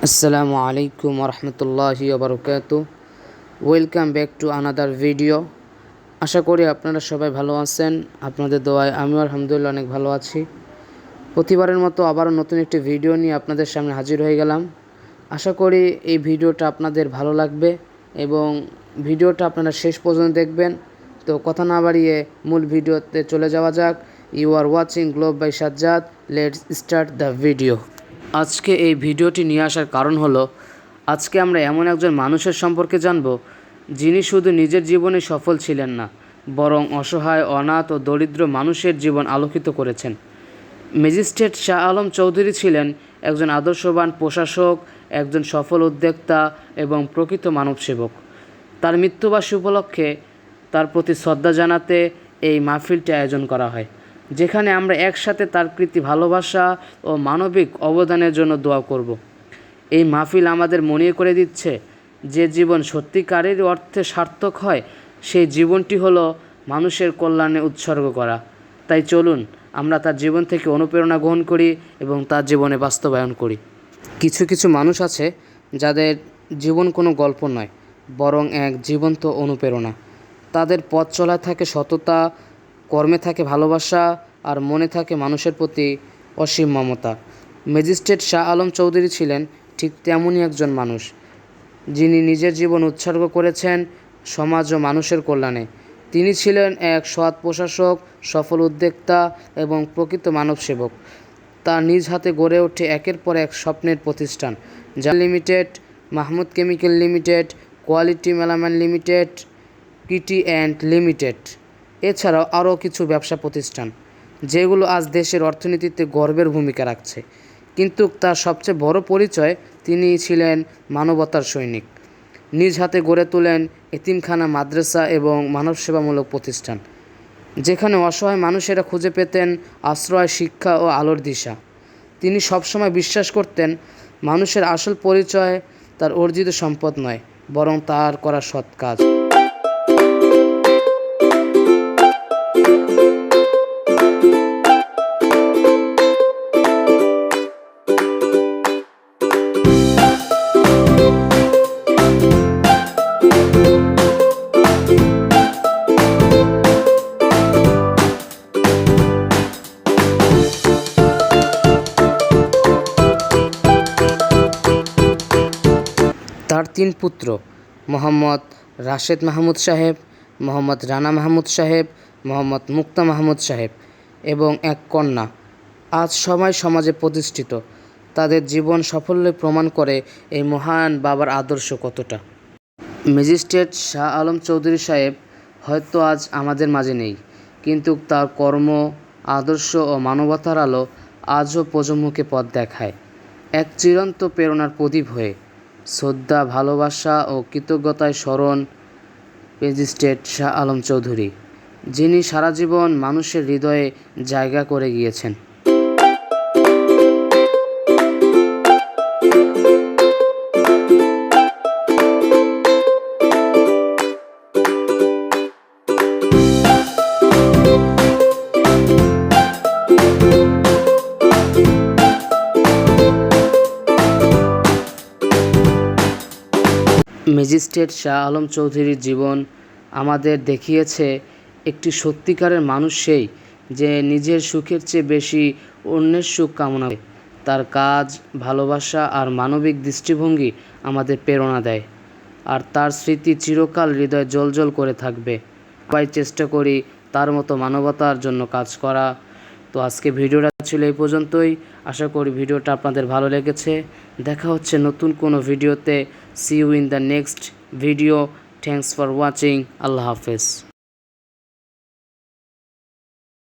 আসসালামু আলাইকুম রহমতুল্লাহি ওবরকাতুহ। Welcome back to another video. আশা করি আপনারা সবাই ভালো আছেন। আপনাদের দোয়ায় আমিও আলহামদুলিল্লাহ অনেক ভালো আছি। প্রতিবারের মতো আবারও নতুন একটি ভিডিও নিয়ে আপনাদের সামনে হাজির হয়ে গেলাম। আশা করি এই ভিডিওটা আপনাদের ভালো লাগবে এবং ভিডিওটা আপনারা শেষ পর্যন্ত দেখবেন। তো কথা না বাড়িয়ে মূল ভিডিওতে চলে যাওয়া যাক। You are watching globe by Sajjad. Let's start the video. আজকে এই ভিডিওটি নিয়ে আসার কারণ হলো, আজকে আমরা এমন একজন মানুষের সম্পর্কে জানব যিনি শুধু নিজের জীবনে সফল ছিলেন না, বরং অসহায়, অনাথ ও দরিদ্র মানুষের জীবন আলোকিত করেছেন। ম্যাজিস্ট্রেট শাহ আলম চৌধুরী ছিলেন একজন আদর্শবান প্রশাসক, একজন সফল উদ্যোক্তা এবং প্রকৃত মানবসেবক। তার মৃত্যুবার্ষিকী উপলক্ষে তার প্রতি শ্রদ্ধা জানাতে এই মাহফিলটি আয়োজন করা হয়, যেখানে আমরা একসাথে তার প্রতি ভালোবাসা ও মানবিক অবদানের জন্য দোয়া করব। এই মাহফিল আমাদের মনে করে দিচ্ছে, যে জীবন সত্যিকারের অর্থে সার্থক হয়, সেই জীবনটি হলো মানুষের কল্যাণে উৎসর্গ করা। তাই চলুন আমরা তার জীবন থেকে অনুপ্রেরণা গ্রহণ করি এবং তার জীবনে বাস্তবায়ন করি। কিছু কিছু মানুষ আছে যাদের জীবন কোনো গল্প নয়, বরং এক জীবন্ত অনুপ্রেরণা। তাদের পথ চলায় থাকে সততা, কর্মে থাকে ভালোবাসা, আর মনে থাকে মানুষের প্রতি অসীম মমতা। ম্যাজিস্ট্রেট শাহ আলম চৌধুরী ছিলেন ঠিক তেমনই একজন মানুষ, যিনি নিজের জীবন উৎসর্গ করেছেন সমাজ ও মানুষের কল্যাণে। তিনি ছিলেন এক সৎ প্রশাসক, সফল উদ্যোক্তা এবং প্রকৃত মানবসেবক। তার নিজ হাতে গড়ে ওঠে একের পর এক স্বপ্নের প্রতিষ্ঠান, যা limited, Mahmud chemical limited, quality melamine limited, Kitty and limited, এছাড়াও আরও কিছু ব্যবসা প্রতিষ্ঠান, যেগুলো আজ দেশের অর্থনীতিতে গর্বের ভূমিকা রাখছে। কিন্তু তার সবচেয়ে বড় পরিচয়, তিনি ছিলেন মানবতার সৈনিক। নিজ হাতে গড়ে তোলেন এতিমখানা, মাদ্রাসা এবং মানবসেবামূলক প্রতিষ্ঠান, যেখানে অসহায় মানুষেরা খুঁজে পেতেন আশ্রয়, শিক্ষা ও আলোর দিশা। তিনি সবসময় বিশ্বাস করতেন, মানুষের আসল পরিচয় তার অর্জিত সম্পদ নয়, বরং তার করা সৎ কাজ। তার তিন পুত্র, মোহাম্মদ রাশেদ মাহমুদ সাহেব, মোহাম্মদ রানা মাহমুদ সাহেব, মোহাম্মদ মুক্তা মাহমুদ সাহেব এবং এক কন্যা, আজ সবাই সমাজে প্রতিষ্ঠিত। তাদের জীবন সাফল্য প্রমাণ করে এই মহান বাবার আদর্শ কতটা। ম্যাজিস্ট্রেট শাহ আলম চৌধুরী সাহেব হয়তো আজ আমাদের মাঝে নেই, কিন্তু তার কর্ম, আদর্শ ও মানবতার আলো আজও প্রজন্মকে পথ দেখায়, এক চিরন্ত প্রেরণার প্রদীপ হয়ে। শ্রদ্ধা, ভালোবাসা ও কৃতজ্ঞতায় স্মরণ ম্যাজিস্ট্রেট শাহ আলম চৌধুরী, যিনি সারা জীবন মানুষের হৃদয়ে জায়গা করে গিয়েছেন। ম্যাজিস্ট্রেট শাহ আলম চৌধুরীর জীবন আমাদের দেখিয়েছে, একটি সত্যিকারের মানুষ সেই, যে নিজের সুখের চেয়ে বেশি অন্যের সুখ কামনা করে। তার কাজ, ভালোবাসা আর মানবিক দৃষ্টিভঙ্গি আমাদের প্রেরণা দেয়, আর তার স্মৃতি চিরকাল হৃদয় জ্বলজ্বল করে থাকবে। সবাই চেষ্টা করি তার মতো মানবতার জন্য কাজ করা। তো আজকে ভিডিওটা ছিল এই পর্যন্তই। আশা করি ভিডিওটা আপনাদের ভালো লেগেছে। দেখা হচ্ছে নতুন কোনো ভিডিওতে। See you in the next video. Thanks for watching. আল্লাহ হাফেজ।